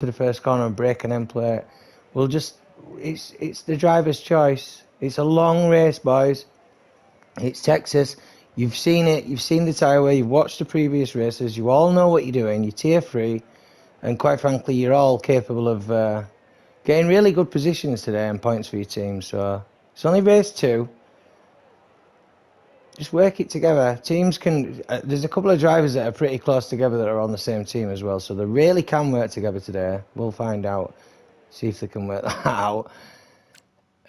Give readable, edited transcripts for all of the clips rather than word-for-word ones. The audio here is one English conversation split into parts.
to the first corner and break an end plate. We'll just, it's the driver's choice. It's a long race, boys. It's Texas. You've seen it. You've seen the tyre wear. You've watched the previous races. You all know what you're doing. You're tier 3. And quite frankly, you're all capable of getting really good positions today and points for your team. So it's only race 2. Just work it together. Teams can... there's a couple of drivers that are pretty close together that are on the same team as well. So they really can work together today. We'll find out. See if they can work that out.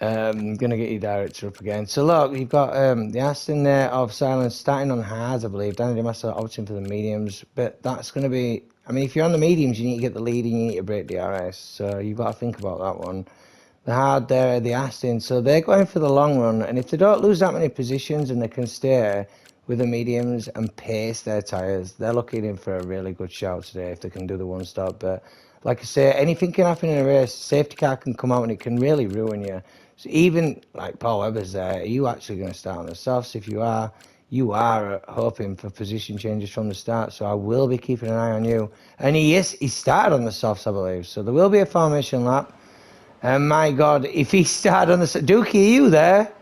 I'm going to get your director up again. So look, you've got the Aston there of Silence starting on hards, I believe. Danny DeMassa opting for the mediums. But that's going to be... I mean, if you're on the mediums, you need to get the lead and you need to break DRS. So you've got to think about that one. The hard there, the Aston. So they're going for the long run. And if they don't lose that many positions and they can stay with the mediums and pace their tyres, they're looking in for a really good shout today if they can do the one stop. But like I say, anything can happen in a race. Safety car can come out and it can really ruin you. So even like Paul Webber's there, are you actually going to start on the softs? If you are hoping for position changes from the start. So I will be keeping an eye on you. And he started on the softs, I believe. So there will be a formation lap. And my God, if he started on the... Dookie, are you there?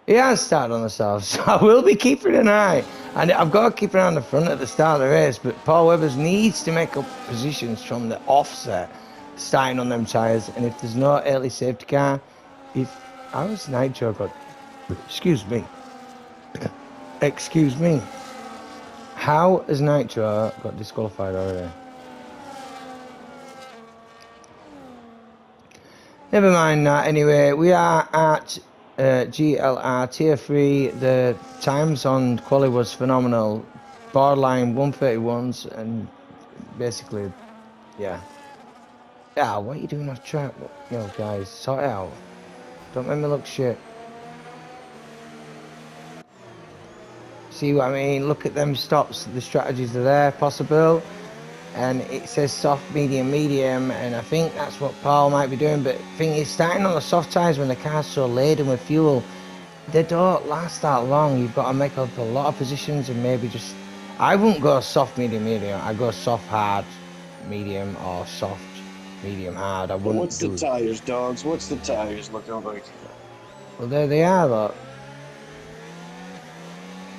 He has started on the softs. So I will be keeping an eye. And I've got to keep an eye on the front at the start of the race. But Paul Webbers needs to make up positions from the offset, starting on them tyres. And if there's no early safety car, how has Nitro got... Excuse me. Excuse me. How has Nitro got disqualified already? Never mind that. Anyway, we are at GLR Tier 3. The times on quali was phenomenal. Borderline 131s and basically, yeah. Yeah, what are you doing off track? Yo, guys, sort it out. Don't make me look shit. See what I mean? Look at them stops. The strategies are there, possible. And it says soft, medium, medium. And I think that's what Paul might be doing. But the thing is, starting on the soft tyres when the car's so laden with fuel, they don't last that long. You've got to make up a lot of positions and maybe just... I wouldn't go soft, medium, medium. I go soft, hard, medium, or soft, medium, hard. I wouldn't. What's the tires, dogs? What's the tires looking like? Well, there they are, look.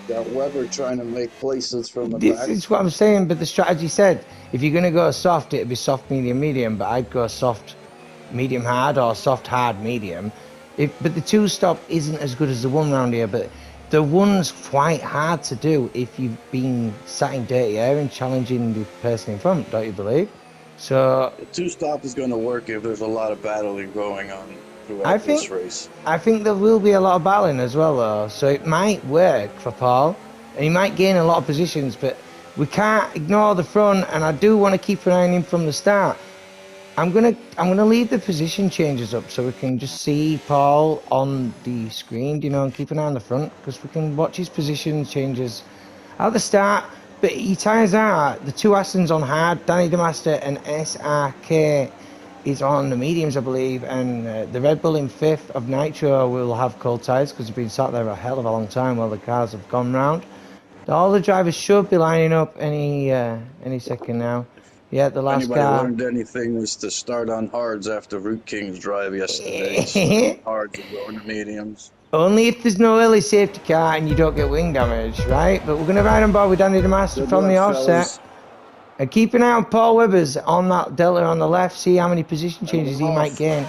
Got Weber trying to make places from the This back. is what I'm saying, but the strategy said, if you're going to go soft, it'd be soft, medium, medium, but I'd go soft, medium, hard, or soft, hard, medium. But the two-stop isn't as good as the one round here, but the one's quite hard to do if you've been sat in dirty air and challenging the person in front, don't you believe? So The two-stop is going to work if there's a lot of battling going on throughout this race. I think there will be a lot of battling as well, though. So it might work for Paul, and he might gain a lot of positions, but we can't ignore the front, and I do want to keep an eye on him from the start. I'm gonna leave the position changes up so we can just see Paul on the screen, you know, and keep an eye on the front, because we can watch his position changes at the start. But he tyres are the two Astons on hard, Danny DeMaster and SRK is on the mediums, I believe, and the Red Bull in 5th of Nitro will have cold tyres because they've been sat there a hell of a long time while the cars have gone round. All the drivers should be lining up any second now. Yeah, the last Anybody car. learned anything was to start on hards after Root King's drive yesterday. Hards and going to mediums. Only if there's no early safety car and you don't get wing damage, right? But we're going to ride on board with Danny DeMaster from the offset. Fellas. And keep an eye on Paul Webbers on that delta on the left, see how many position changes he might gain.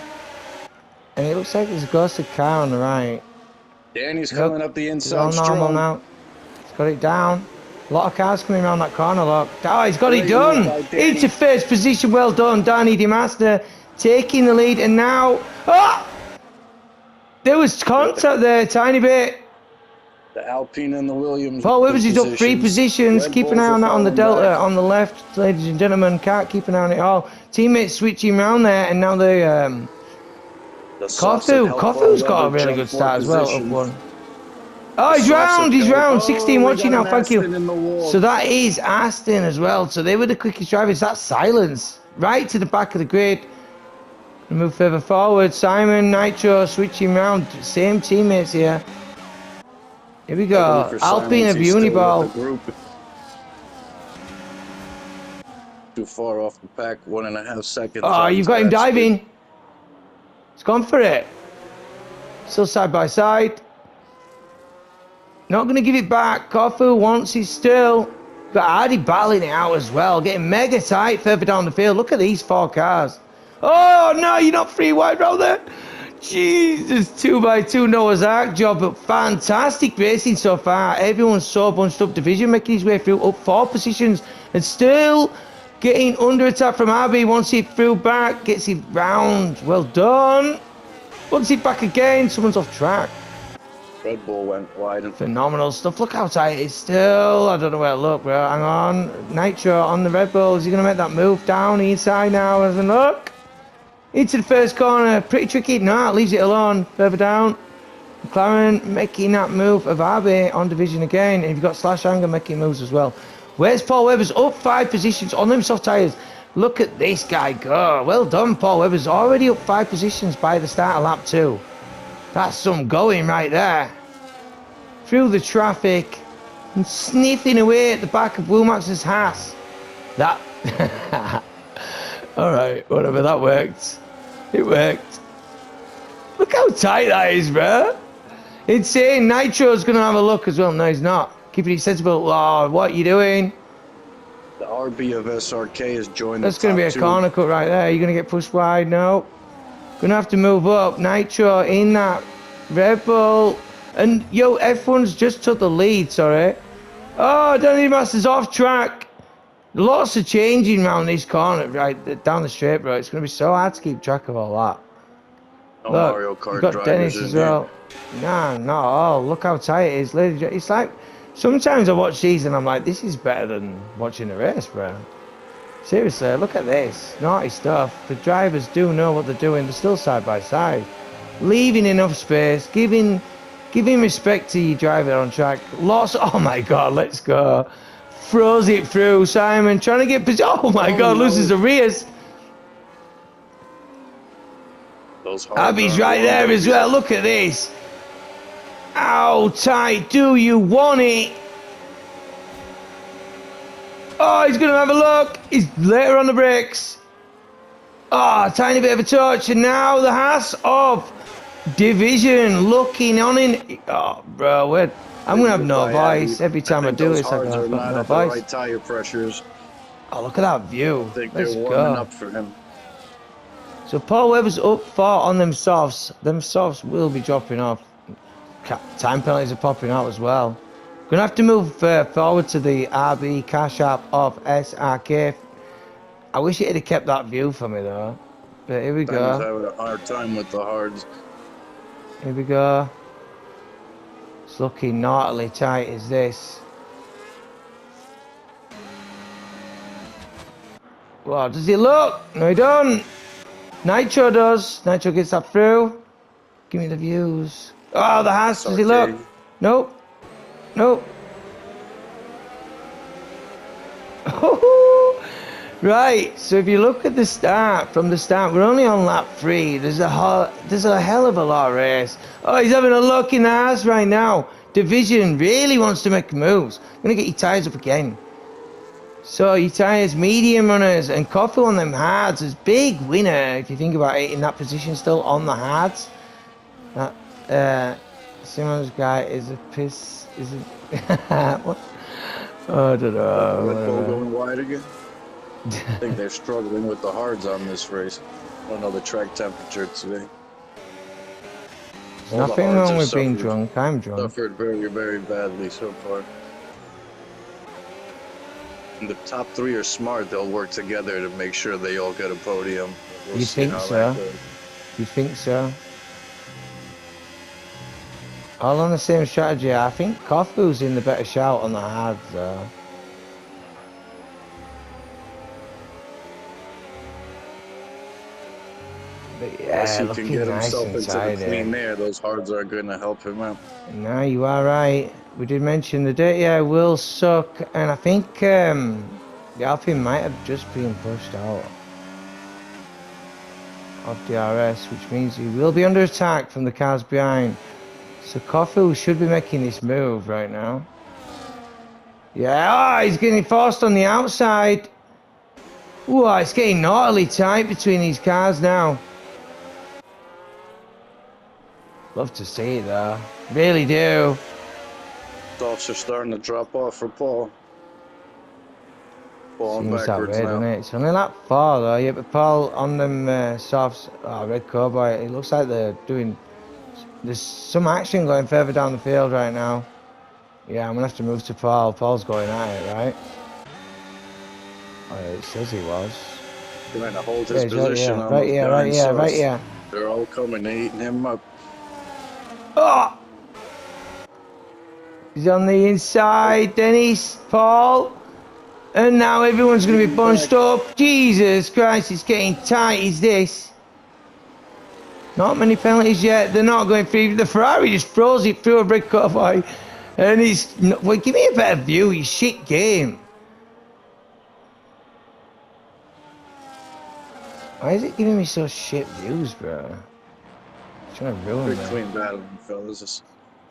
And it looks like there's a ghosted car on the right. Danny's coming up the inside strong. It's all normal now. He's got it down. A lot of cars coming around that corner, look. Oh, he's got it done. Into first position. Well done, Danny DeMaster taking the lead. And now, there was contact there, a tiny bit. The Alpine and the Williams. Paul Webbers is up 3 positions. Keep an eye on that on the delta on the left, ladies and gentlemen. Can't keep an eye on it all. Teammates switching around there, and now the Kofu's got a really good start as well. Up 1. Oh, he's round, 16 watching now, thank you. So that is Aston as well. So they were the quickest drivers. That's Silence. Right to the back of the grid. Move further forward. Simon, Nitro switching round. Same teammates here. Here we go. Alpine of Uniball. too far off the pack. 1.5 seconds. Oh, on you've got him that skid. diving. He's gone for it. Still side by side. Not going to give it back. Kofu wants it still. Got Hardy battling it out as well. Getting mega tight further down the field. Look at these 4 cars. Oh, no, you're not free wide round there. Jesus, 2x2 Noah's Ark job, but fantastic racing so far. Everyone's so bunched up. Division making his way through, up 4 positions, and still getting under attack from RB. Wants it through back, gets it round. Well done. Wants it back again. Someone's off track. Red Bull went wide. And Phenomenal stuff. Look how tight it is still. I don't know where to look, bro. Hang on. Nitro on the Red Bull. Is he going to make that move down the inside now? As a look. Into the first corner. Pretty tricky. No, leaves it alone. Further down. McLaren making that move of RB on division again. And you've got Slash Anger making moves as well. Where's Paul Webber's up 5 positions on them soft tyres? Look at this guy go. Well done, Paul Webber's already up 5 positions by the start of lap 2. That's some going right there. Through the traffic and sniffing away at the back of Wilmax's Haas. That. Alright, whatever, that worked. It worked. Look how tight that is, bro. Insane. Nitro's going to have a look as well. No, he's not. Keeping it sensible. Oh, what are you doing? the RB of SRK has joined That's the going to be a top 2. corner cut right there. You're going to get pushed wide. No. Going to have to move up. Nitro in that Red Bull. And, yo, F1's just took the lead, sorry. Oh, Danny Masters off track. Lots of changing around this corner, right down the straight, bro. It's going to be so hard to keep track of all that. No Look, Mario Kart you've got drivers Dennis in as here. well. Nah, not at all. Look how tight it is. It's like, sometimes I watch these and I'm like, this is better than watching a race, bro. Seriously, look at this. Naughty stuff. The drivers do know what they're doing. They're still side by side. Leaving enough space. Giving respect to your driver on track. Lots. Oh my God, let's go. Throws it through. Simon trying to get position. Oh my God, no. loses the rears. Those hard Abby's right there as well. Look at this. How tight do you want it? Oh, he's going to have a look. He's later on the brakes. Oh, tiny bit of a touch. And now the Haas of division looking on in. Oh, bro, I'm going to have no voice. Every time I do this, I'm going to have no voice. Right tire pressures. Oh, look at that view. I think Let's they're warming go. up for him. So Paul Webber's up 4 on them softs. Them softs will be dropping off. Time penalties are popping out as well. Gonna have to move forward to the RB cash app of SRK. I wish it had kept that view for me though. But here we Diamond's go. having a hard time with the hards. Here we go. It's looking naughtily tight as this. Well, does he look? No, he don't. Nitro does. Nitro gets that through. Give me the views. Oh, the Haas. Does he look? Nope. Nope. Right. So if you look at the start, from the start, we're only on lap 3. There's a hell of a lot of race. Oh, he's having a look in the Haas right now. Division really wants to make moves. I'm gonna get your tires up again. So your tyres, medium runners, and Kofu on them hards is big winner if you think about it in that position still on the hards. That Simon's guy is a piss. Is a what? Oh, I don't know. Red Bull going wide again. I think they're struggling with the hards on this race. I don't know the track temperature today. There's nothing wrong with being drunk. I'm drunk. Suffered very, very badly so far. And the top 3 are smart. They'll work together to make sure they all get a podium. You think so? You think so? All on the same strategy. I think Kofu's in the better shout on the hards though. But yeah, he can get nice himself and into tidy. the clean air, those hards are going to help him out. No, you are right. We did mention the dirty air will suck, and I think the Alpine might have just been pushed out of DRS, which means he will be under attack from the cars behind. So Kofu should be making this move right now. Yeah, oh, he's getting forced on the outside. Ooh, it's getting gnarly tight between these cars now. Love to see it though. Really do. Softs are starting to drop off for Paul. Falling Seems that backwards way, doesn't now. it? It's only like 4 though. Yeah, but Paul on them softs. Oh, Red Cowboy. It looks like they're doing. There's some action going further down the field right now. Yeah, I'm gonna have to move to Paul. Paul's going at it, right? Oh, it says he was. Trying to hold Yeah, his he's right position here. on Right those here, right behind here, right Softs. here. They're all coming, they're eating him up. Oh! He's on the inside, Dennis, Paul. And now everyone's going to be bunched up. Jesus Christ, it's getting tight, is this? Not many penalties yet. They're not going through. The Ferrari just throws it through a brick cutaway. And he's... Well, give me a better view, you shit game. Why is it giving me so shit views, bro? It's trying to ruin Good me. clean battling, fellas. Just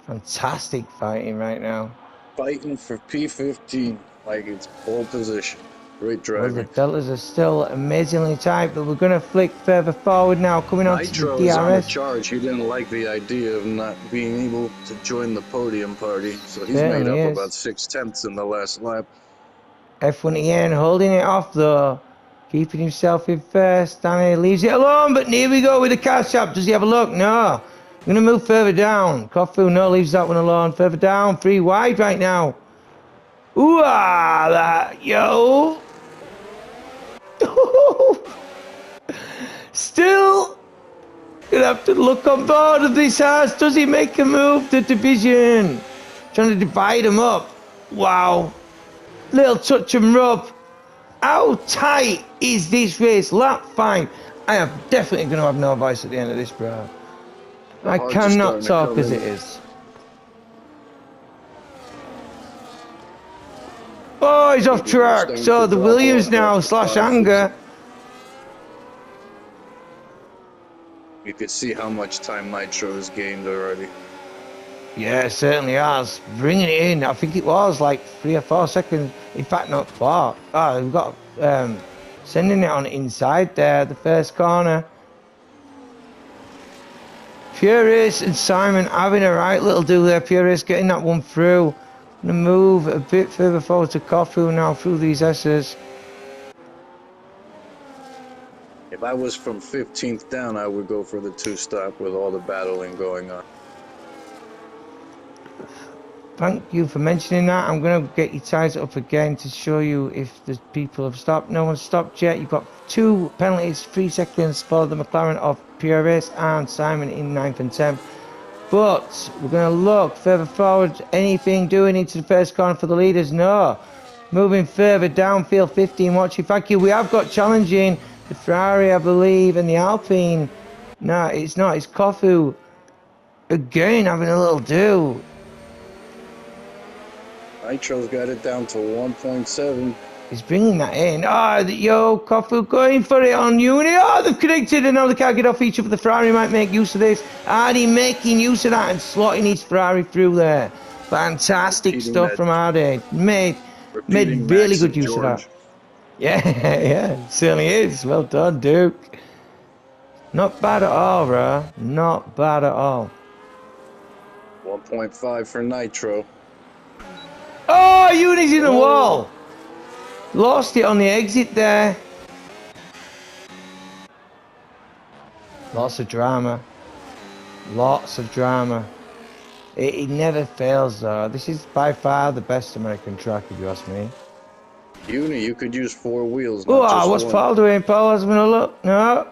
Fantastic fighting right now. fighting for P15 like it's pole position. Great Well, the driving. deltas are still amazingly tight, but we're going to flick further forward now, coming on to the Nitro is on the DRS. charge. He didn't like the idea of not being able to join the podium party, so he's made Certainly up is. about 6/10 in the last lap. F1 again, holding it off though. Keeping himself in first. Danny leaves it alone, but here we go with the car shop. Does he have a look? No. I'm going to move further down. Kofu, no, leaves that one alone. Further down, 3 wide right now. Ooh, ah, that, yo. Still gonna have to look on board of this house. Does he make a move to division? Trying to divide them up. Wow. Little touch and rub. How tight is this race? Lap 5. I am definitely going to have no voice at the end of this, bro. The I hards are cannot starting to talk come as in. it is. Oh, he's off Mediums are track. starting So to the drop Williams off now, after slash 5, 6. Anger. You could see how much time Nitro has gained already. Yeah, it certainly has. Bringing it in. I think it was like 3 or 4 seconds. In fact, not 4. Oh, we've got sending it on inside there, the first corner. Furious and Simon having a right little do there. Furious getting that one through. Gonna move a bit further forward to Kofu now through these S's. If I was from 15th down, I would go for the 2-stop with all the battling going on. Thank you for mentioning that. I'm going to get you ties up again to show you if the people have stopped. No one's stopped yet. You've got 2 penalties, 3 seconds for the McLaren of PRS and Simon in 9th and 10th. But we're going to look further forward. Anything doing into the first corner for the leaders? No. Moving further downfield, 15 watching. Thank you. We have got challenging the Ferrari, I believe, and the Alpine. No, it's not. It's Kofu again having a little do. Nitro's got it down to 1.7. He's bringing that in. Oh, yo, Kofu going for it on Uni. Oh, they've connected and now they can't get off each other. The Ferrari might make use of this. Hardy making use of that and slotting his Ferrari through there. Fantastic Repeating stuff that- from Hardy. Made Repeating really Max good and use of that. George. Yeah, yeah, certainly is. Well done, Duke. Not bad at all, bro. Not bad at all. 1.5 for Nitro. Oh, Uni's in the wall. Lost it on the exit there. Lots of drama. Lots of drama. It never fails though. This is by far the best American track if you ask me. Uni, you could use 4 wheels, not Oh, just what's one. Paul doing? Paul hasn't been a look. No.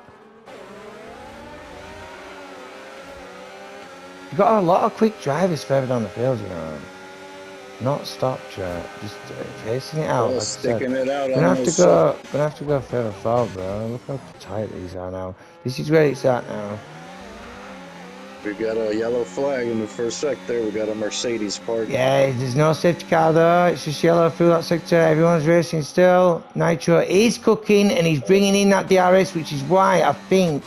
You've got a lot of quick drivers further down the field, you know. Not stop, Jack. Just facing it out. Oh, Like sticking I said. it out Gonna on have to those go. Gonna have to go further forward, bro. Look how tight these are now. This is where it's at now. We got a yellow flag in the first sector. We got a Mercedes parked. Yeah, there's no safety car though. It's just yellow through that sector. Everyone's racing still. Nitro is cooking and he's bringing in that DRS, which is why I think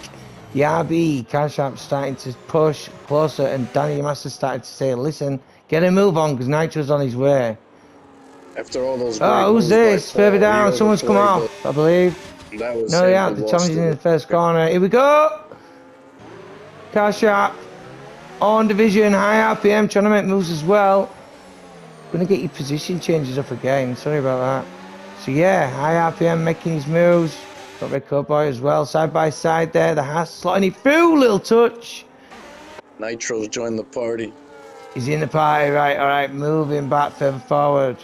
the RB car shop's starting to push closer. And Danny Yamasa's started to say, listen, get a move on because Nitro's on his way. After all those great Oh, who's moves by this? Further Paul, he down, someone's come overplayed, but off, I believe. that was No, him yeah, who the lost Tommy's in the it. first corner. Here we go. Car sharp on division, high RPM, trying to make moves as well. Gonna get your position changes up again. Sorry about that. So yeah, high RPM making his moves. Got Red Cowboy as well, side by side there. The Haas slotting it through, little touch. Nitro's joined the party. He's in the party, right? All right, moving back further forward.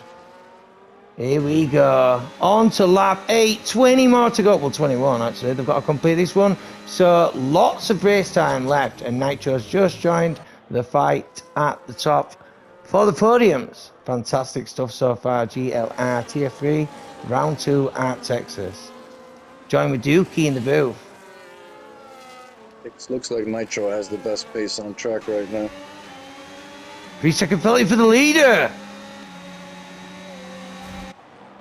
Here we go. On to lap 8. 20 more to go. Well, 21 actually. They've got to complete this one. So lots of race time left, and Nitro's just joined the fight at the top for the podiums. Fantastic stuff so far. GLR Tier 3, round 2 at Texas. Join with Dookie in the booth. It looks like Nitro has the best pace on track right now. 3-second penalty for the leader.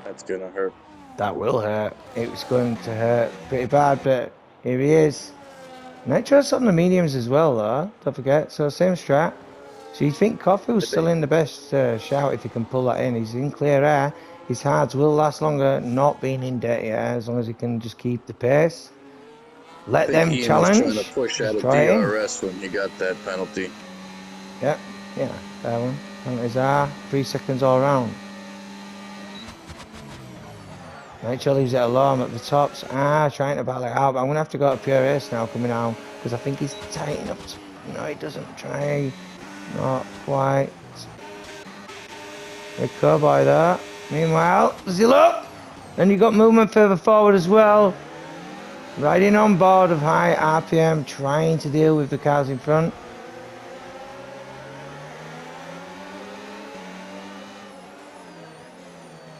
That's gonna hurt. That will hurt. It was going to hurt pretty bad, but here he is. Nitro's on the mediums as well, though. Don't forget. So same strat. So you think Kofu's still in the best shout if he can pull that in. He's in clear air. His hards will last longer, not being in dirty air, as long as he can just keep the pace. I Let think them Ian was trying to challenge. push out Just of try it in. DRS when he got that penalty. Yep. Yeah. Fair one. Penalties are 3 seconds all round. Nitro leaves it alone at the tops. Trying to battle it out, but I'm going to have to go to pure race now coming out because I think he's tight enough to... No, he doesn't try. Not quite. Good cowboy there. Meanwhile, does he look? Then you got movement further forward as well. Riding on board of high RPM, trying to deal with the cars in front.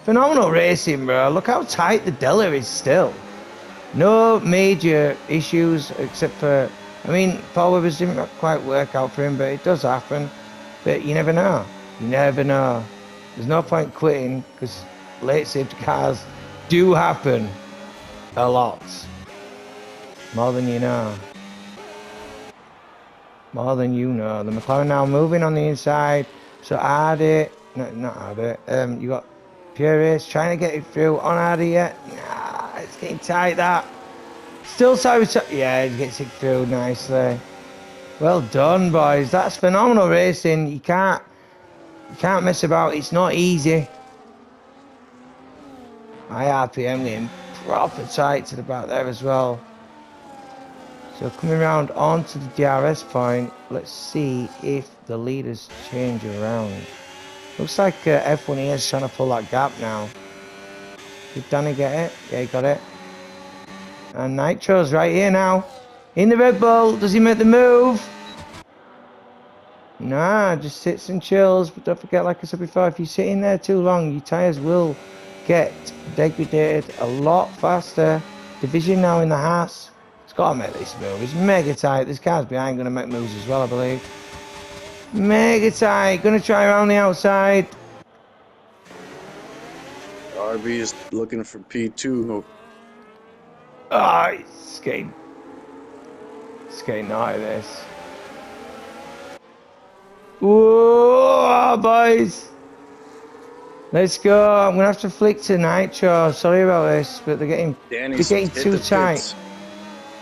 Phenomenal racing, bro. Look how tight the Delta is still. No major issues except for... I mean, Paul Webber's didn't quite work out for him, but it does happen. But you never know. You never know. There's no point quitting because late safety cars do happen a lot. More than you know. More than you know. The McLaren now moving on the inside. So Hardy, no, not Hardy. You got Pure Race trying to get it through on Hardy yet. Nah, it's getting tight that. Still sorry. Yeah, he gets it through nicely. Well done, boys. That's phenomenal racing. You can't mess about. It's not easy. High RPM getting proper tight to the back there as well. So coming around onto the DRS point, let's see if the leaders change around. Looks like F1 is trying to pull that gap now. Did Danny get it? Yeah, he got it. And Nitro's right here now. In the Red Bull. Does he make the move? Nah, just sits and chills. But don't forget, like I said before, if you sit in there too long, your tyres will get degraded a lot faster. Division now in the Haas. It's got to make this move. It's mega tight. This car's behind going to make moves as well, I believe. Mega tight. Going to try around the outside. RB is looking for P2. Oh, it's getting naughty, this. Whoa, boys. Let's go. I'm going to have to flick to Nitro. Sorry about this, but they're getting too tight. Pits.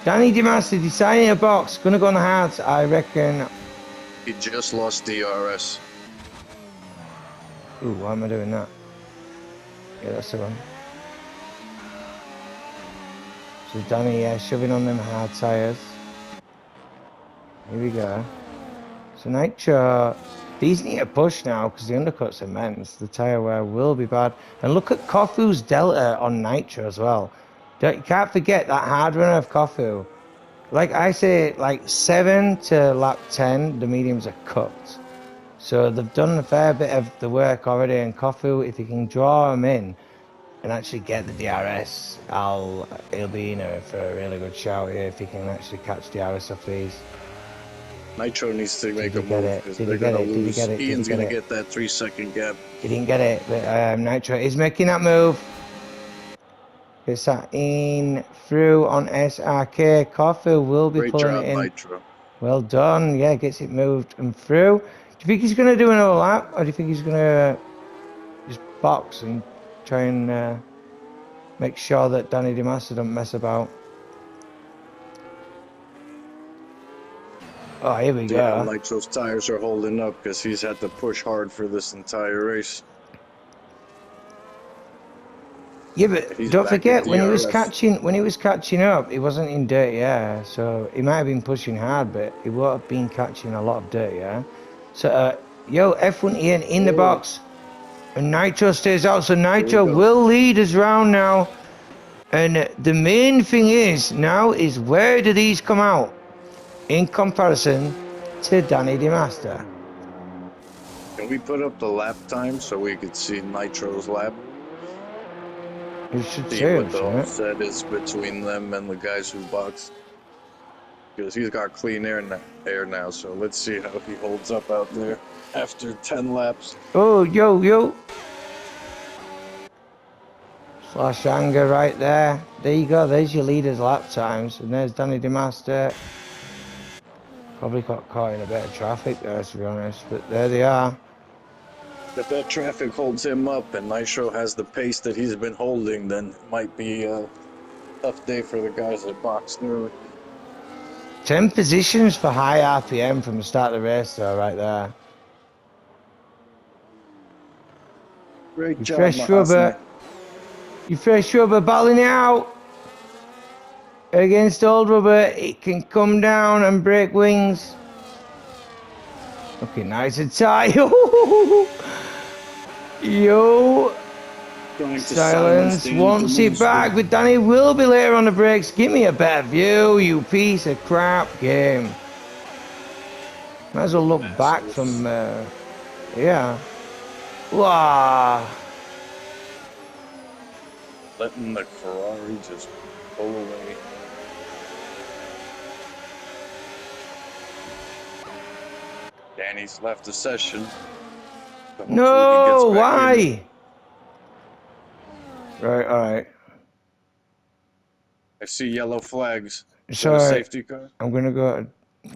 Danny DeMaster deciding a box. Going to go on the hards, I reckon. He just lost DRS. Ooh, why am I doing that? Yeah, that's the one. So Danny, yeah, shoving on them hard tyres. Here we go. So Nitro, these need a push now because the undercut's immense. The tyre wear will be bad. And look at Kofu's delta on Nitro as well. You can't forget that hard runner of Kofu. Like I say, like 7 to lap 10, the mediums are cooked. So they've done a fair bit of the work already. And Kofu, if he can draw them in and actually get the DRS, he'll be in for a really good shout here if he can actually catch DRS off these. Nitro needs to make a move because Did they're he get going it? to Did he lose. get it? Ian's going to get that 3-second gap. He didn't get it, but Nitro is making that move. Gets that in through on SRK. Kofu will be Great pulling job, it in. Nitro. Well done. Yeah, gets it moved and through. Do you think he's going to do another lap, or do you think he's going to just box and try and make sure that Danny DeMaster don't mess about. Oh, here we See how go. Nitro's tires are holding up because he's had to push hard for this entire race. Yeah, but He's don't back at forget when he was DRS. catching up, he wasn't in dirty air, so he might have been pushing hard, but he won't have been catching a lot of dirty air. So, yo, F1 Ian in the box, and Nitro stays out, so Nitro will lead us round now. And the main thing is now is where do these come out in comparison to Danny DeMaster? Can we put up the lap time so we could see Nitro's lap? You should See say what it, the shouldn't it? offset is between them and the guys who box. Because he's got clean air now, so let's see how he holds up out there after 10 laps. Oh, yo. Slash anger right there. There you go. There's your leader's lap times. And there's Danny DeMaster. Probably got caught in a bit of traffic there, to be honest. But there they are. If that traffic holds him up and Nitro has the pace that he's been holding, then it might be a tough day for the guys that boxed early. 10 positions for high RPM from the start of the race, though, right there. Great You job, fresh Mahasana. rubber battling it out against old rubber. It can come down and break wings. Okay, nice and tight. Yo, silence wants it back, but Danny will be later on the brakes. Give me a better view, you piece of crap game. Might as well look back from yeah. Wow. Letting the Ferrari just pull away. Danny's left the session. No, why? Right, alright. I see yellow flags. Sorry, Safety car? I'm gonna go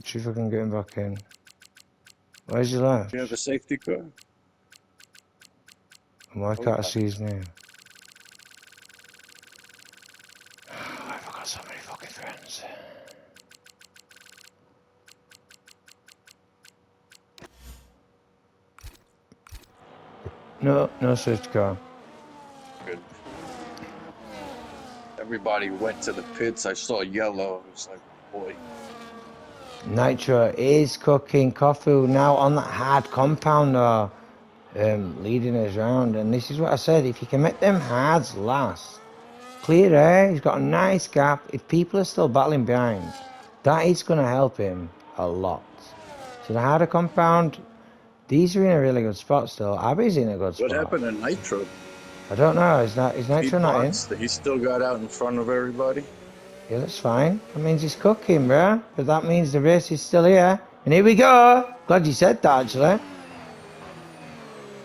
see if I can get him back in. Where's he left? Do you have a safety car? Why can't I see his name? Why have I got so many fucking friends? No safety car. Good. Everybody went to the pits. I saw yellow. It was like, boy. Nitro is cooking Kofu now on that hard compound though, leading us round. And this is what I said, if you can make them hards last, clear air, he's got a nice gap. If people are still battling behind, that is going to help him a lot. So the harder compound, these are in a really good spot still. Abby's in a good spot. What happened to Nitro? I don't know, is Nitro not in? He still got out in front of everybody? Yeah, that's fine. That means he's cooking, bruh. But that means the race is still here. And here we go. Glad you said that, actually.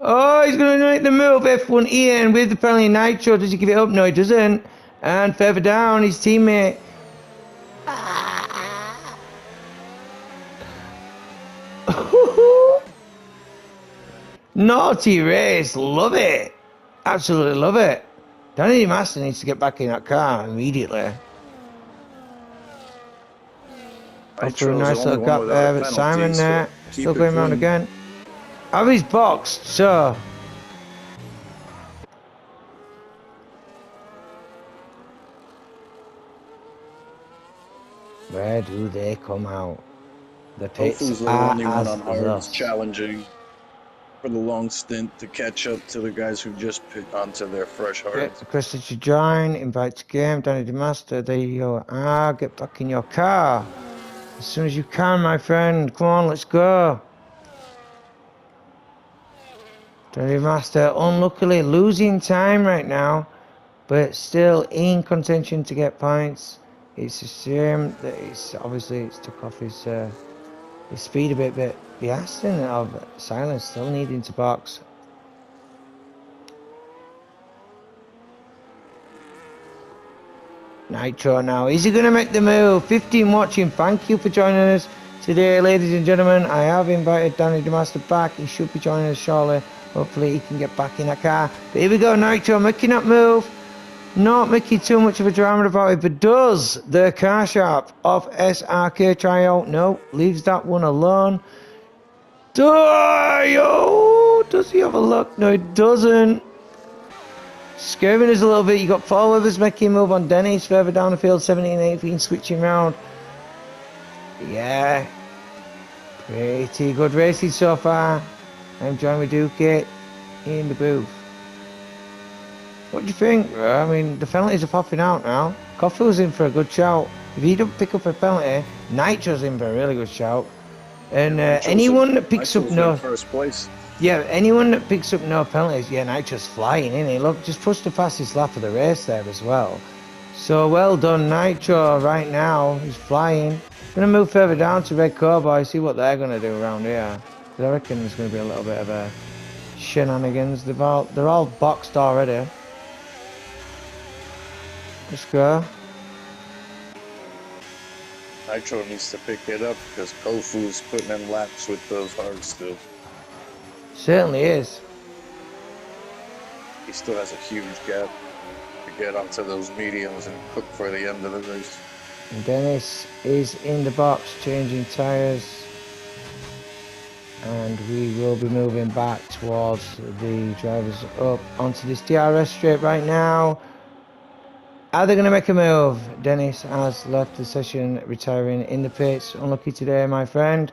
Oh, he's going to make the move. F1 Ian with the penalty Nitro. Does he give it up? No, he doesn't. And further down, his teammate. Naughty race. Love it. Absolutely love it. Danny Master needs to get back in that car immediately. After a nice little gap there, but Simon there, still going round again. Abby's boxed, so. Where do they come out? The pits Tofu's the are only one as on hards lost. challenging for the long stint to catch up to the guys who just pit onto their fresh hards. Requested to join, invite to game, Danny DeMaster, there you go. Get back in your car. As soon as you can, my friend. Come on, let's go. Danny DeMaster, unluckily losing time right now, but still in contention to get points. It's a shame that it's took off his speed a bit, but the Aston of Silence still needing to box. Nitro now, is he going to make the move? 15 watching, thank you for joining us today, ladies and gentlemen. I have invited Danny DeMaster back, he should be joining us shortly. Hopefully he can get back in that car. But here we go, Nitro making that move. Not making too much of a drama about it, but does the car shop of SRK try out? No, leaves that one alone. Does he have a look? No, he doesn't. Skirving us a little bit. You got four others making a move on Dennis further down the field, 17 18, switching round. Yeah, pretty good racing so far. I'm John Duke in the booth. What do you think? I mean, the penalties are popping out now. Coffee's in for a good shout. If he don't pick up a penalty, Nitro's in for a really good shout. And anyone that picks up no first place. Yeah, anyone that picks up no penalties, yeah, Nitro's flying, isn't he? Look, just pushed the fastest lap of the race there as well. So well done, Nitro, right now. He's flying. Gonna move further down to Red Cowboy, see what they're gonna do around here. I reckon there's gonna be a little bit of a shenanigans. They're all boxed already. Let's go. Nitro needs to pick it up because Kofu's putting in laps with those hards still. Certainly is. He still has a huge gap to get onto those mediums and cook for the end of the race. And Dennis is in the box changing tyres. And we will be moving back towards the drivers up onto this DRS straight right now. Are they going to make a move? Dennis has left the session, retiring in the pits. Unlucky today, my friend.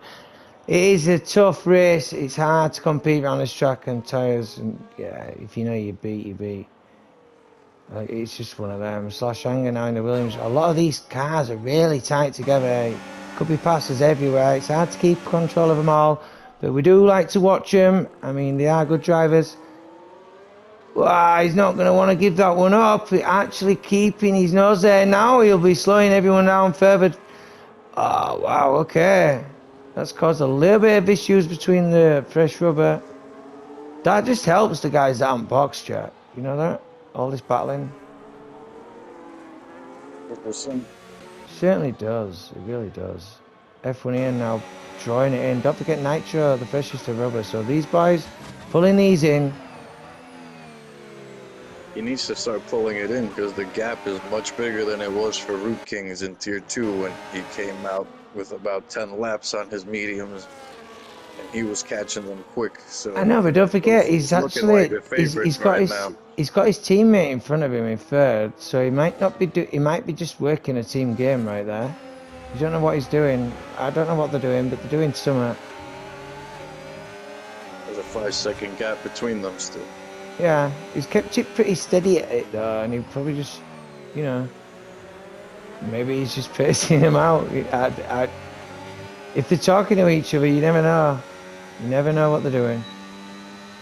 It is a tough race. It's hard to compete on this track and tyres. And yeah, if you know you beat, you beat. It's just one of them. Slash Hanger now in the Williams. A lot of these cars are really tight together. Could be passes everywhere. It's hard to keep control of them all. But we do like to watch them. I mean, they are good drivers. Well, he's not going to want to give that one up. Actually keeping his nose there. Now he'll be slowing everyone down further. Oh, wow, okay. That's caused a little bit of issues between the fresh rubber. That just helps the guys that aren't boxed yet. You know that? All this battling. 100%. Certainly does. It really does. F1 in now, drawing it in. Don't forget Nitro, the freshest of rubber. So these boys pulling these in. He needs to start pulling it in because the gap is much bigger than it was for Root Kings in Tier 2 when he came out with about 10 laps on his mediums and he was catching them quick. So I know, but don't forget, he's actually like he's got his teammate in front of him in third, so he might not be he might be just working a team game right there. You don't know what he's doing. I don't know what they're doing, but they're doing something. There's a 5-second gap between them still. Yeah, he's kept it pretty steady at it though, and he probably just, you know, maybe he's just pacing him out. If they're talking to each other, you never know. You never know what they're doing.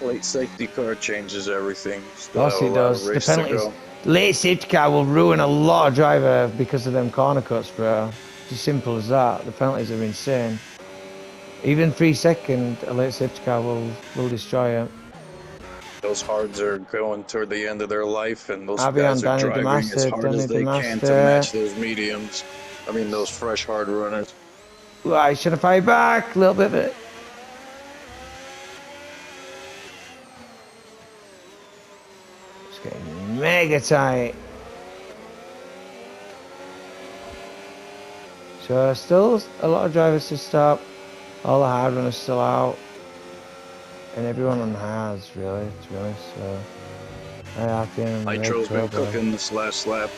Late safety car changes everything. Of course it does. The penalties. Late safety car will ruin a lot of driver because of them corner cuts, bro. It's as simple as that. The penalties are insane. Even 3 seconds, a late safety car will destroy it. Those hards are going toward the end of their life, and those guys are driving as hard as they can to match those mediums. I mean, those fresh hard runners. I should have fired back a little bit of it. It's getting mega tight. So still a lot of drivers to stop. All the hard runners still out. And everyone on hards, really, to be honest. So, Nitro's been cooking this last lap.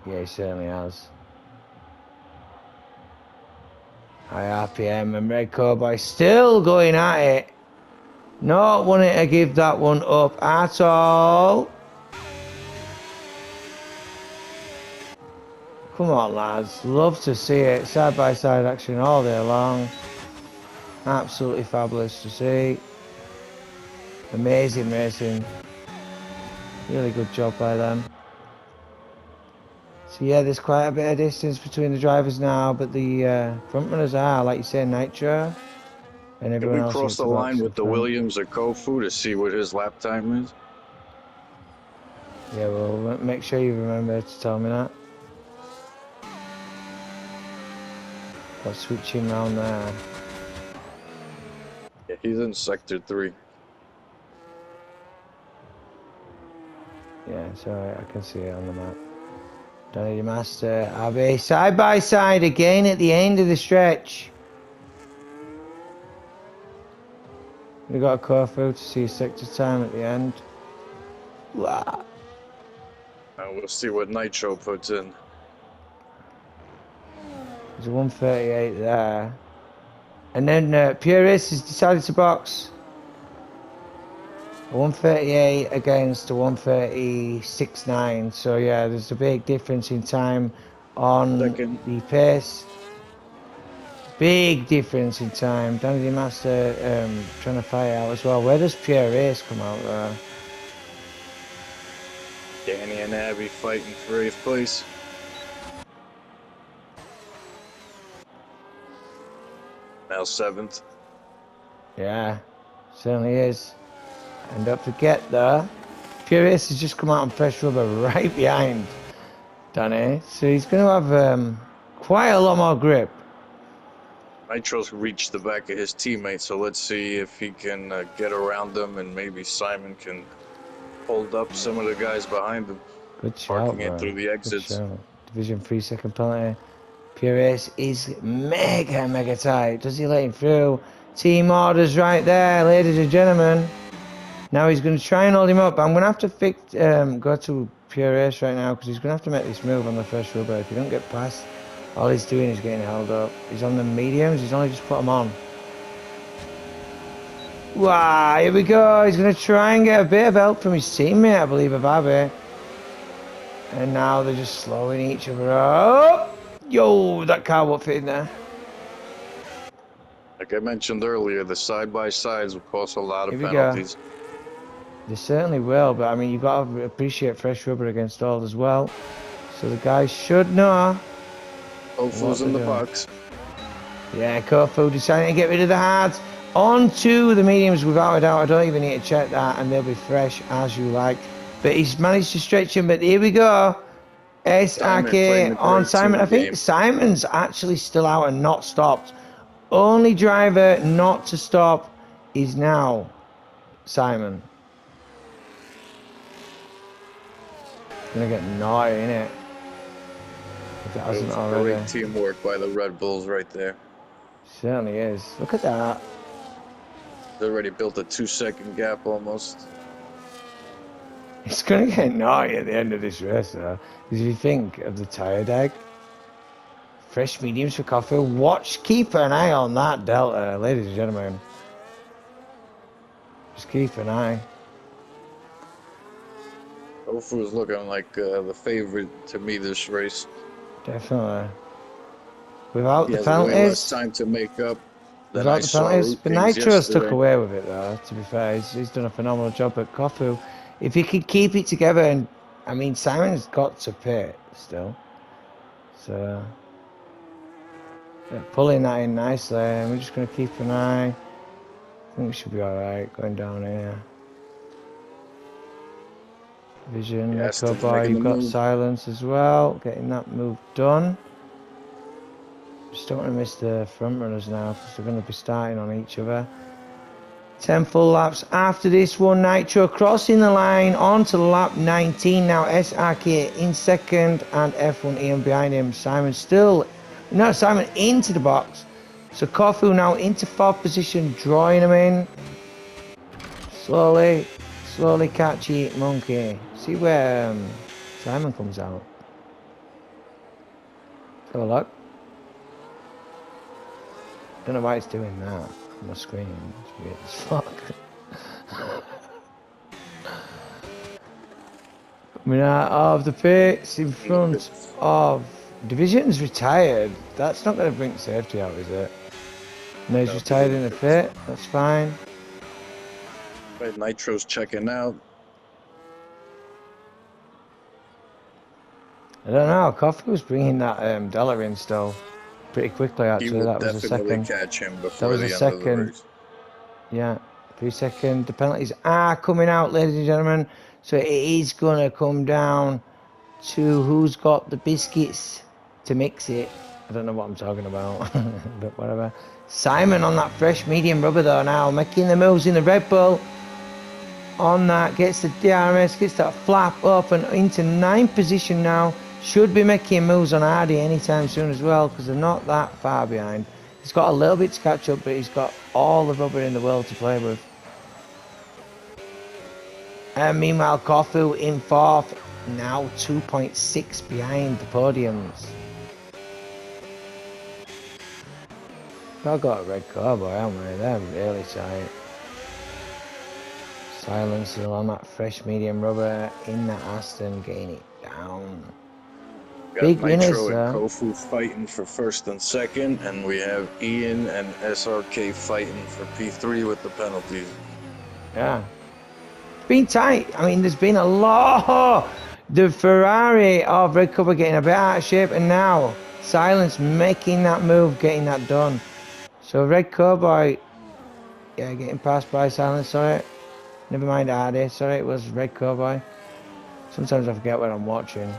Yeah, he certainly has. High RPM and Red Cowboy still going at it. Not wanting to give that one up at all. Come on, lads. Love to see it. Side-by-side action all day long. Absolutely fabulous to see. Amazing racing. Really good job by them. So yeah, there's quite a bit of distance between the drivers now, but the front runners are, like you say, Nitro. And everyone else. Can we cross the line with the Williams or Kofu to see what his lap time is? Yeah, well, make sure you remember to tell me that. Got switching round there. Yeah, he's in sector 3. Yeah, it's alright, I can see it on the map. Danny Master, Abbey, side by side again at the end of the stretch. We got a curfew to see sector time at the end. Wow. Now we'll see what Nitro puts in. There's a 138 there. And then Pure Race has decided to box. A 138 against a 136.9. So yeah, there's a big difference in time on Second. the pace. Big difference in time. Danny the Master trying to fight out as well. Where does Pure Race come out there? Danny and Abby fighting for 8th place. Now 7th. Yeah, certainly is. And don't forget though, Pure Race has just come out on fresh rubber right behind Danny. So he's going to have quite a lot more grip. Nitro's reached the back of his teammate, so let's see if he can get around them, and maybe Simon can hold up some of the guys behind him. Good shout, Parking bro. it through the Good exits. shout. Division 3 second penalty. Pure Race is mega tight. Does he let him through? Team orders right there, ladies and gentlemen. Now he's going to try and hold him up. I'm going to have to go to Pure Race right now because he's going to have to make this move on the first rubber. If you don't get past, all he's doing is getting held up. He's on the mediums. He's only just put them on. Wow, here we go. He's going to try and get a bit of help from his teammate, I believe, of Abbey. And now they're just slowing each other up. Yo, that car won't fit in there. Like I mentioned earlier, the side-by-sides will cause a lot of Here we penalties. go. They certainly will, but I mean, you've got to appreciate fresh rubber against all as well. So the guys should know. Ofu's in the box. Yeah, Kofu deciding to get rid of the hards. On to the mediums without a doubt. I don't even need to check that, and they'll be fresh as you like. But he's managed to stretch him, but here we go. SRK on Simon. I think Simon's actually still out and not stopped. Only driver not to stop is now Simon. Gonna get naughty, innit? If it hasn't already. Great teamwork by the Red Bulls right there. Certainly is. Look at that. They already built a 2-second gap almost. It's gonna get naughty at the end of this race, though. Because if you think of the tyre deck, fresh mediums for coffee. Keep an eye on that delta, ladies and gentlemen. Just keep an eye. Ofu is looking like the favorite to me this race. Definitely. Without he the has penalties. Way less time to make up. Without the penalties. But Nitro's stuck away with it, though. To be fair, he's done a phenomenal job at Kofu. If he could keep it together, and I mean, Simon's got to pit still. So pulling that in nicely, and we're just going to keep an eye. I think we should be alright going down here. Vision, Echo Boy, you've got silence as well. Getting that move done. Just don't want to miss the front runners now because they're going to be starting on each other. 10 full laps after this one. Nitro crossing the line onto lap 19 now. SRK in second and F1 Ian behind him. Simon into the box. So Kofu now into 4th position, drawing him in. Slowly catchy monkey. See where Simon comes out. Let's have a look. Don't know why it's doing that on the screen. It's weird as fuck. Coming out of the pits in front of Division's retired. That's not going to bring safety out, is it? No, he's retired in the pit. That's fine. Right, Nitro's checking out. I don't know. Coffee was bringing that Della in still pretty quickly. Actually, that was a second. Catch him before that was a second. Yeah, 3 seconds. The penalties are coming out, ladies and gentlemen. So it is gonna come down to who's got the biscuits to mix it. I don't know what I'm talking about, but whatever. Simon on that fresh medium rubber though now, making the moves in the Red Bull. On that, gets the DRS, gets that flap up and into 9th position now. Should be making moves on Hardy anytime soon as well, because they're not that far behind. He's got a little bit to catch up, but he's got all the rubber in the world to play with. And meanwhile, Kofu in 4th, now 2.6 behind the podiums. I've got a red cowboy, haven't we? They're really tight. Silencer on that fresh medium rubber in that Aston, getting it down. Got Big Nitro winners, and Kofu fighting for 1st and 2nd, and we have Ian and SRK fighting for P3 with the penalties. Yeah. It's been tight. I mean, there's been a lot. The Ferrari of Red Cover getting a bit out of shape, and now Silence making that move, getting that done. So Red Cowboy, yeah, getting passed by Silence, sorry. Never mind Hardy, sorry, it was Red Cowboy. Sometimes I forget what I'm watching.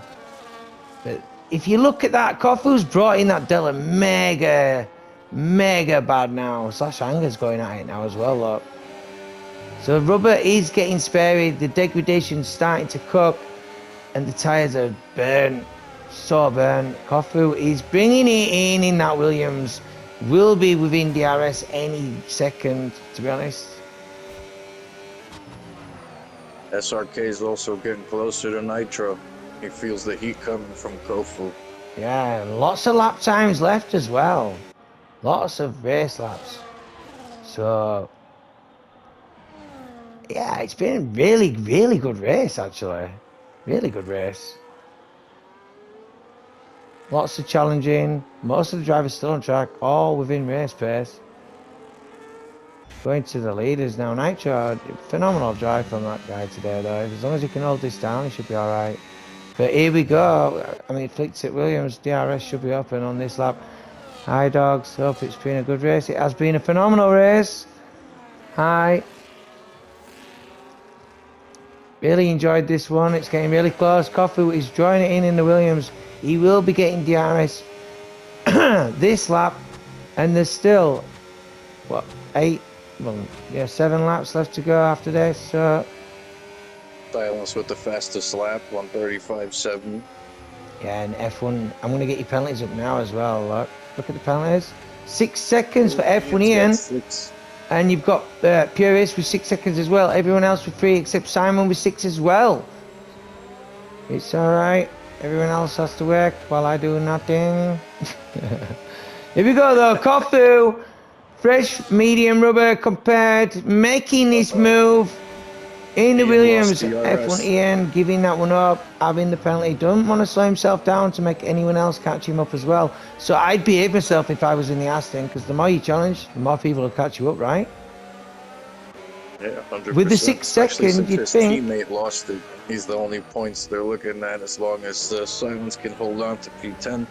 But if you look at that, Kofu's brought in that Della mega bad now. Slash Anger's going at it now as well, look. So rubber is getting spared, the degradation's starting to cook, and the tyres are burnt, so burnt. Kofu is bringing it in that Williams. Will be within DRS any second, to be honest. SRK is also getting closer to Nitro. He feels the heat coming from Kofu. Yeah, lots of lap times left as well. Lots of race laps. So, yeah, it's been a really good race, actually. Really good race. Lots of challenging. Most of the drivers still on track, all within race pace. Going to the leaders now. Nitro, phenomenal drive from that guy today, though. As long as he can hold this down, he should be all right. But here we go. I mean, flicks it Williams. DRS should be open on this lap. Hi, dogs. Hope it's been a good race. It has been a phenomenal race. Hi. Really enjoyed this one. It's getting really close. Kofu is drawing it in the Williams. He will be getting DRS this lap. And there's still, what, 7 laps left to go after this. So Silence with the fastest lap, 135.7. yeah, and F1, I'm going to get your penalties up now as well. Look at the penalties. 6 seconds for F1 Ian. And you've got Purist with 6 seconds as well. Everyone else with 3 except Simon with 6 as well. It's alright. Everyone else has to work while I do nothing. Here we go though. Kofu. Fresh medium rubber compared. Making this move. In the Williams, F1 Ian giving that one up, having the penalty. Don't want to slow himself down to make anyone else catch him up as well. So I'd behave myself if I was in the Aston, because the more you challenge, the more people will catch you up, right? Yeah, 100%. With the 6 seconds, you his think... teammate lost it. He's the only points they're looking at as long as Silence can hold on to P10.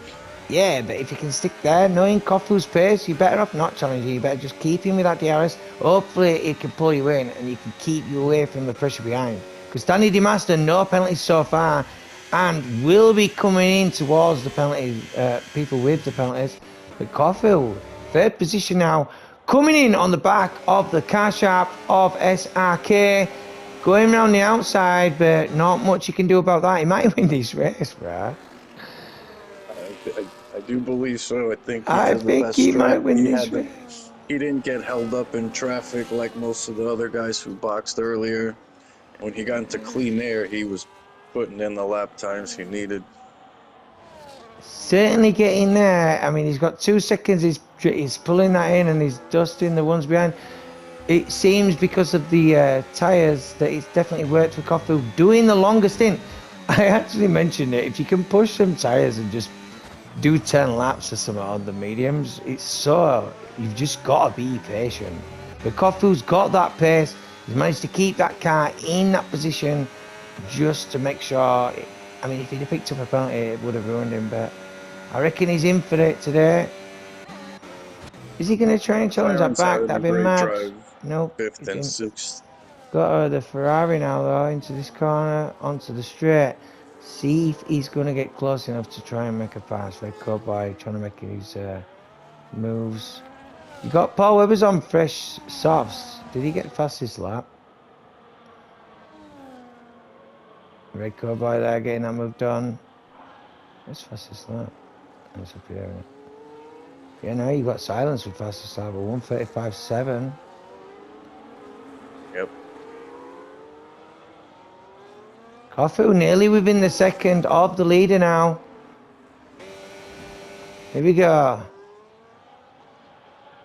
Yeah, but if you can stick there, knowing Kofu's pace, you're better off not challenging. You better just keep him with that DRS. Hopefully, it can pull you in and you can keep you away from the pressure behind. Because Danny DeMaster, no penalties so far, and will be coming in towards the penalty, people with the penalties. But Kofu, 3rd position now, coming in on the back of the car sharp of SRK. Going around the outside, but not much you can do about that. He might win this race, bruh. I do believe so. I think he has the best he strat. might win this race. He didn't get held up in traffic like most of the other guys who boxed earlier. When he got into clean air, he was putting in the lap times he needed. Certainly getting there. I mean, he's got 2 seconds. He's pulling that in and he's dusting the ones behind. It seems because of the tyres that it's definitely worked for Kofu doing the longer stint. I actually mentioned it. If you can push some tyres and just do 10 laps or something on the mediums, it's so, you've just got to be patient. But Kofu's got that pace. He's managed to keep that car in that position just to make sure. I mean, if he'd have picked up a penalty, it would have ruined him, but I reckon he's in for it today. Is he going to try and challenge that back? That'd be mad. Nope. 5th and 6th. Got the Ferrari now though into this corner, onto the straight. See if he's going to get close enough to try and make a pass. Red Cowboy trying to make his moves. You got Paul Webber's on fresh softs. Did he get fastest lap? Red Cowboy there getting that move done. What's fastest lap? That's up here. Yeah, no, you got silence with fastest lap, but 1:35.7. Yep. Kofu nearly within the second of the leader now. Here we go.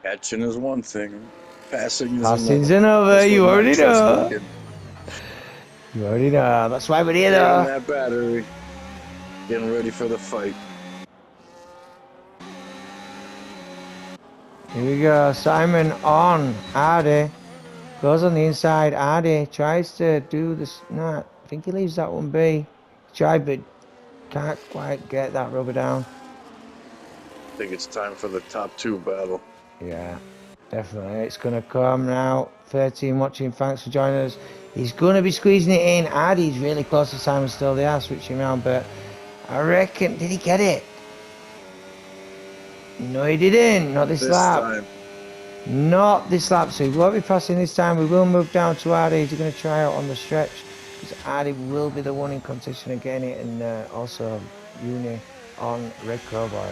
Catching is one thing. Passing is Passing's another. another. You what already Nitro's know. thinking. You already know. That's why we're here, Getting though. that battery. Getting ready for the fight. Here we go. Simon on. Ardy. Goes on the inside. Ardy tries to do this. No, I think he leaves that one be. Tried, but can't quite get that rubber down. I think it's time for the top two battle. Yeah, definitely. It's going to come now. 13 watching. Thanks for joining us. He's going to be squeezing it in. Ardy's really close to Simon still. They are switching around, but I reckon. Did he get it? No, he didn't. Not this lap. Time. Not this lap. So he won't be passing this time. We will move down to Ardy. He's going to try out on the stretch. Because Ardy will be the one in contention of getting it. And also Uni on Red Cowboy.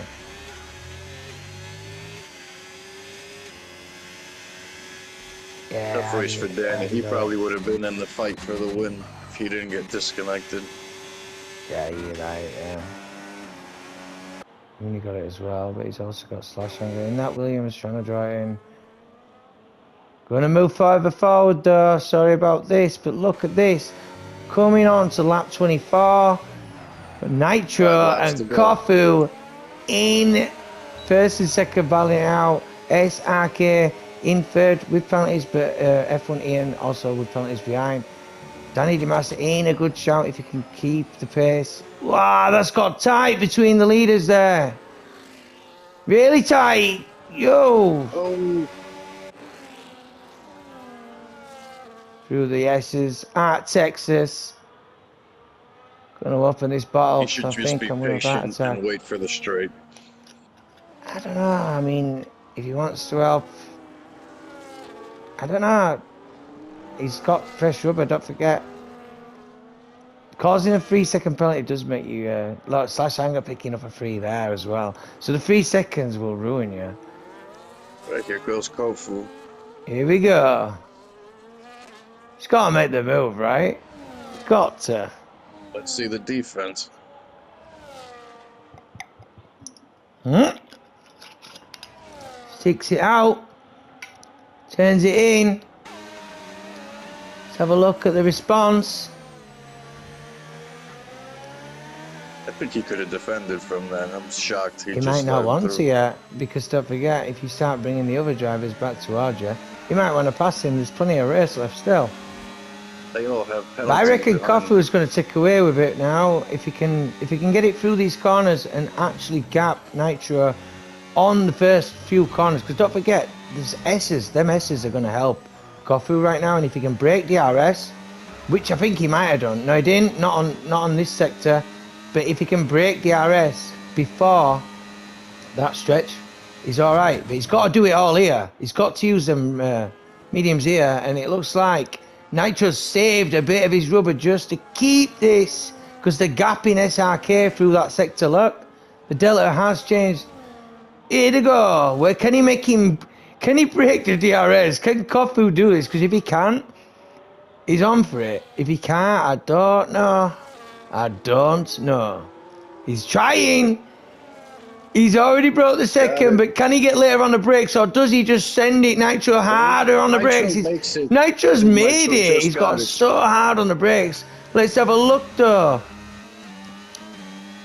Yeah, Tough race for Danny. He probably would have been in the fight for the win if he didn't get disconnected. Yeah, you're right, yeah. Uni got it as well, but he's also got Slash Anger. And that Williams trying to draw it in. Going to move further forward though. Sorry about this, but look at this. Coming on to lap 24. Nitro and Kofu in first and second, battling out. SRK in third with penalties, but F1 Ian also with penalties behind. Danny DeMaster in a good shout if he can keep the pace. Wow, that's got tight between the leaders there. Really tight. Yo. Oh. Through the S's at Texas. Going to open this bottle. He should just be patient and wait for the straight. I don't know. I mean, if he wants to help, I don't know. He's got fresh rubber, don't forget. Causing a 3-second penalty does make you, like Slash Anger picking up a 3 there as well. So the 3 seconds will ruin you. Right, here goes Kofu. Here we go. He's got to make the move, right? Got to. Let's see the defense. Sticks it out. Turns it in. Let's have a look at the response. I think he could have defended from that. I'm shocked. He might not want to yet, because don't forget, if you start bringing the other drivers back towards you, you might want to pass him. There's plenty of race left still. They all have penalties. But I reckon Kofu is going to take away with it now. If he can get it through these corners and actually gap Nitro on the first few corners, because don't forget, there's S's. Them S's are going to help Kofu right now, and if he can break the RS, which I think he might have done. No, he didn't. Not on this sector. But if he can break the RS before that stretch, he's all right. But he's got to do it all here. He's got to use them mediums here, and it looks like Nitro's saved a bit of his rubber just to keep this, because the gap in SRK through that sector, look, the delta has changed. Here to go. Where can he make him? Can he break the DRS? Can Kofu do this? Because if he can't, he's on for it. If he can't, I don't know. I don't know. He's trying. He's already broke the second, but can he get later on the brakes, or does he just send it Nitro harder on the brakes? Nitro's made it. He's got so hard on the brakes. Let's have a look though.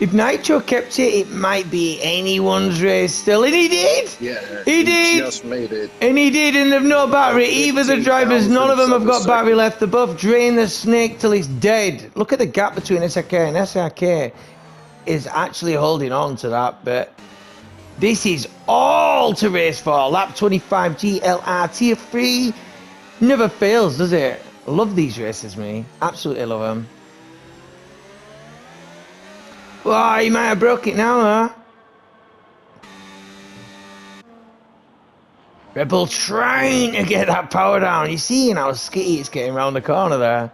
If Nitro kept it, it might be anyone's race still. And he did! Yeah, he did! Just made it. And he did, and they've no battery. Either the drivers, none of them have got battery left. They both drain the snake till he's dead. Look at the gap between SRK and SRK is actually holding on to that, but this is all to race for. Lap 25 GLR Tier 3 never fails, does it? Love these races, me. Absolutely love them. Oh, he might have broke it now, huh? Red Bull trying to get that power down. You see how skitty it's getting around the corner there.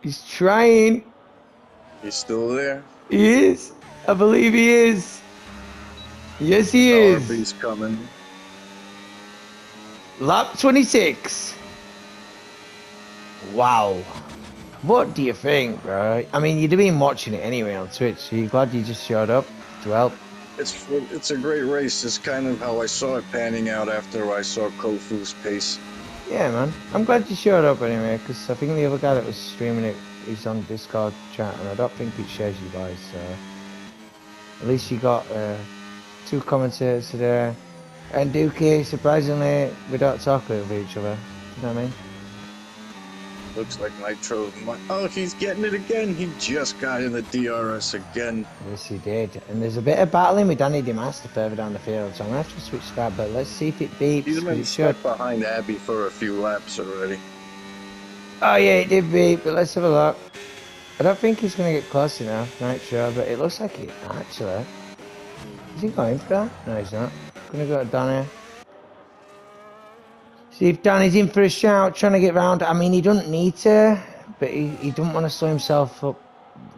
He's trying. He's still there. He is. I believe he is. Yes, he The is. RB's coming. Lap 26. Wow. What do you think, bro? I mean, you'd have been watching it anyway on Twitch, so you're glad you just showed up to help. It's a great race. It's kind of how I saw it panning out after I saw Kofu's pace. Yeah, man. I'm glad you showed up anyway, because I think the other guy that was streaming it is on Discord chat, and I don't think it shares you guys, so... At least you got 2 commentators today. And Dookie, surprisingly, we don't talk with each other. You know what I mean? Looks like Nitro. Oh, he's getting it again. He just got in the DRS again. Yes, he did. And there's a bit of battling with Danny DeMaster further down the field, so I'm going to have to switch that, but let's see if it beeps. He's been It should. stuck behind Abby for a few laps already. Oh, yeah, it did beep, but let's have a look. I don't think he's going to get close enough, Nitro, but it looks like it actually. Is he going for that? No, he's not. Going to go to Danny. See if Danny's in for a shout, trying to get round. I mean, he doesn't need to, but he doesn't want to slow himself up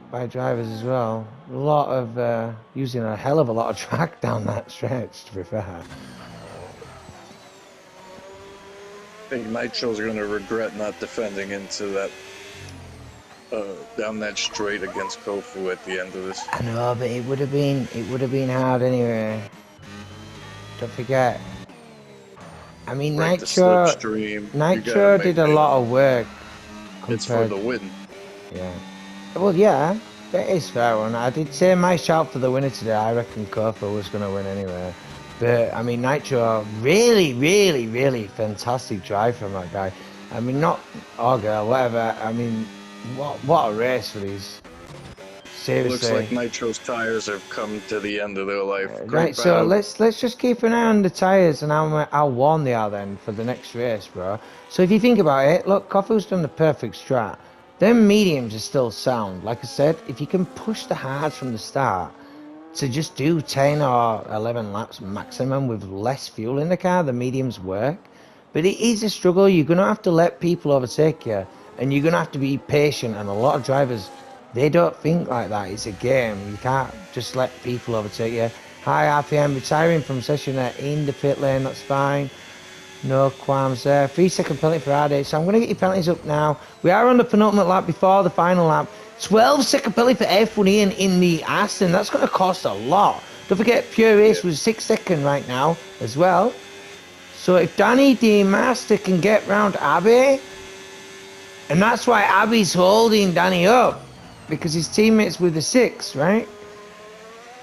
by drivers as well. A lot of using a hell of a lot of track down that stretch, to be fair. I think Nitro's going to regret not defending into that down that straight against Kofu at the end of this. I know, but it would have been hard anyway. Don't forget. I mean, Break Nitro did a lot of work. It's for the win. Yeah. Well, yeah, that is fair one. I did say my shout for the winner today. I reckon Kofu was going to win anyway. But, I mean, Nitro, really, really, really fantastic drive from that guy. I mean, not or girl, whatever. I mean, what a race for these. Seriously. Looks like Nitro's tires have come to the end of their life. Right, so let's just keep an eye on the tyres and how worn they are then for the next race, bro. So if you think about it, look, Kofu's done the perfect strat. Them mediums are still sound. Like I said, if you can push the hards from the start to just do 10 or 11 laps maximum with less fuel in the car, the mediums work. But it is a struggle. You're going to have to let people overtake you, and you're going to have to be patient, and a lot of drivers, they don't think like that. It's a game. You can't just let people overtake you. Hi, RPM, retiring from session in the pit lane. That's fine. No qualms there. 3-second penalty for RD. So I'm going to get your penalties up now. We are on the penultimate lap before the final lap. 12-second penalty for F1 Ian in the Aston. That's going to cost a lot. Don't forget, Pure Race was 6 second right now as well. So if Danny DeMaster can get round Abby, and that's why Abby's holding Danny up, because his teammates with the 6, right?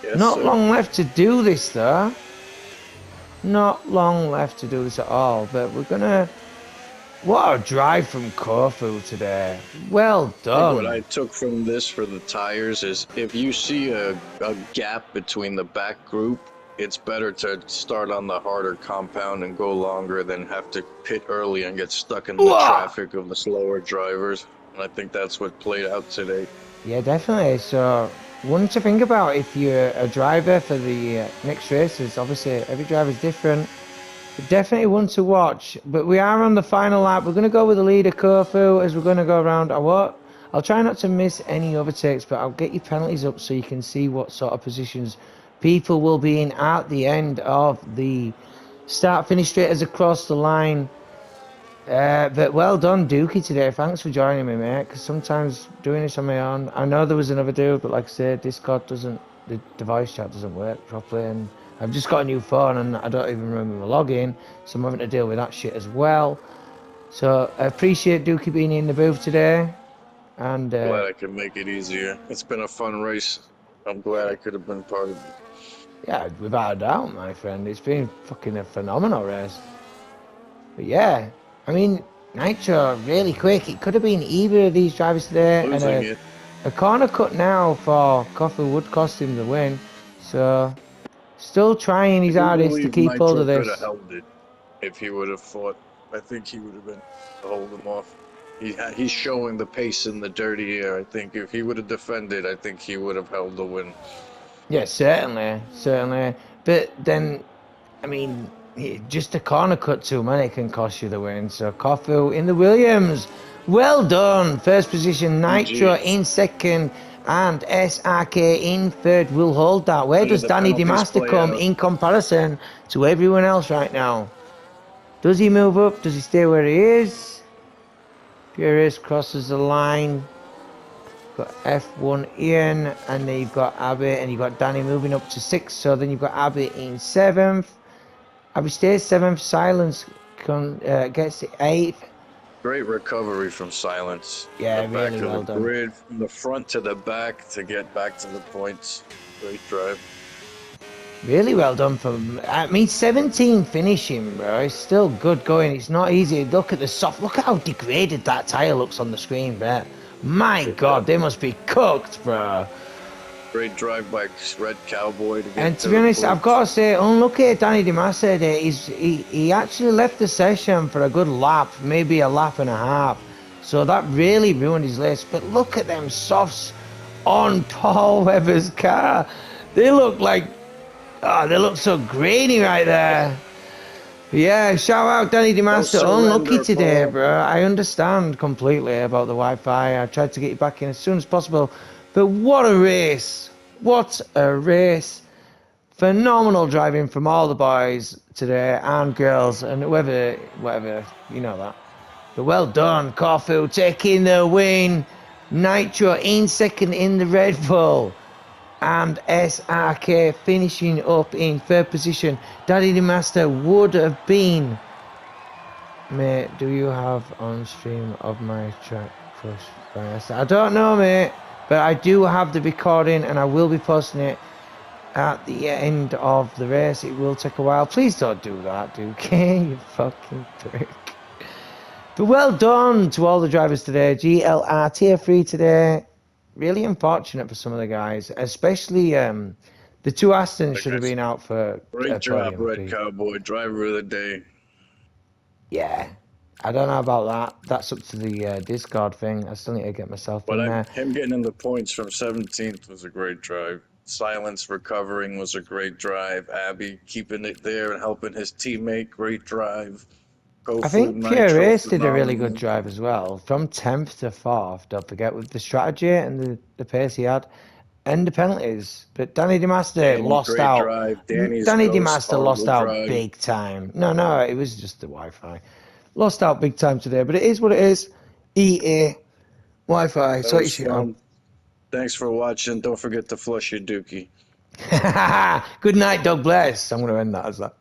Yes, Not sir. long left to do this, though. Not long left to do this at all, but we're gonna... What a drive from Kofu today. Well done. What I took from this for the tires is if you see a gap between the back group, it's better to start on the harder compound and go longer than have to pit early and get stuck in the traffic of the slower drivers. And I think that's what played out today. Yeah, definitely. So, one to think about if you're a driver for the next races. Obviously, every driver is different. But definitely one to watch. But we are on the final lap. We're going to go with the leader, Kofu, as we're going to go around. I'll try not to miss any overtakes, but I'll get your penalties up so you can see what sort of positions people will be in at the end of the start-finish straight as across the line. But well done, Dookie, today. Thanks for joining me, mate, because sometimes doing this on my own, I know there was another dude, but like I said, Discord doesn't, the voice chat doesn't work properly, and I've just got a new phone, and I don't even remember my login, so I'm having to deal with that shit as well. So I appreciate Dookie being in the booth today, and Glad I could make it easier. It's been a fun race. I'm glad I could have been part of it. yeah, without a doubt, my friend, it's been fucking a phenomenal race. But yeah, I mean, Nitro really quick. It could have been either of these drivers today, and a corner cut now for Kofu would cost him the win. So still trying his hardest to keep hold of this. Could have held it if he would have fought. I think he would have been to hold him off. He's showing the pace in the dirty air. I think if he would have defended, I think he would have held the win. Yeah, certainly, certainly. But then, I mean, just a corner cut too many can cost you the win. So Kofu in the Williams. Well done. First position, Nitro GG. in second, and SRK in third. Will hold that. Where Look at does the Danny penalties DeMaster play come out. in comparison to everyone else right now? Does he move up? Does he stay where he is? Furious crosses the line. Got F1 Ian, and then you've got Abby, and you've got Danny moving up to 6th. So then you've got Abby in 7th. Abby stays 7th. Silence gets the 8th. Great recovery from Silence. Yeah, The back really of the well done. grid, from the front to the back to get back to the points. Great drive. Really well done from. I mean, 17 finishing, bro. It's still good going. It's not easy. Look at the soft. Look at how degraded that tire looks on the screen, bro. My God, they must be cooked, bro. Great drive by Red Cowboy to And get to to be the honest, I've points. got to say, unlucky at Danny DeMassa there. He actually left the session for a good lap, maybe a lap and a half. So that really ruined his race. But look at them softs on Paul Webber's car. They look like, oh, they look so grainy right there. Yeah, shout out Danny No DeMaster. Unlucky surrender, today, Paul. bro. I understand completely about the Wi-Fi. I tried to get you back in as soon as possible. But what a race. What a race. Phenomenal driving from all the boys today and girls and whatever, you know that. But well done, Corfu taking the win. Nitro in second in the Red Bull. And SRK finishing up in third position. Daddy the Master would have been. Mate, do you have on stream of my track crush? I don't know, mate, but I do have the recording and I will be posting it at the end of the race. It will take a while. Please don't do that, Duke. You fucking prick. But well done to all the drivers today. GLR Tier 3 today. Really unfortunate for some of the guys, especially the two Astons Like should I have been said, out for a great job, podium. Red Cowboy. Driver of the day. Yeah, I don't know about that. That's up to the Discord thing. I still need to get myself But in there. him getting in the points from 17th was a great drive. Silence recovering was a great drive. Abby keeping it there and helping his teammate, great drive. Go I Food think Pure Nitro, Race did a really good phenomenal. drive as well. From 10th to 4th, don't forget, with the strategy and the pace he had. And the penalties. But Danny DeMaster Danny, lost great out. drive. Danny's Danny ghost, DeMaster lost horrible out drive. big time. No, it was just the Wi-Fi. Lost out big time today, but it is what it is. EA Wi-Fi. That Sort your was shit out. fun. Thanks for watching. Don't forget to flush your dookie. Good night, Doug Bless. I'm going to end that as that.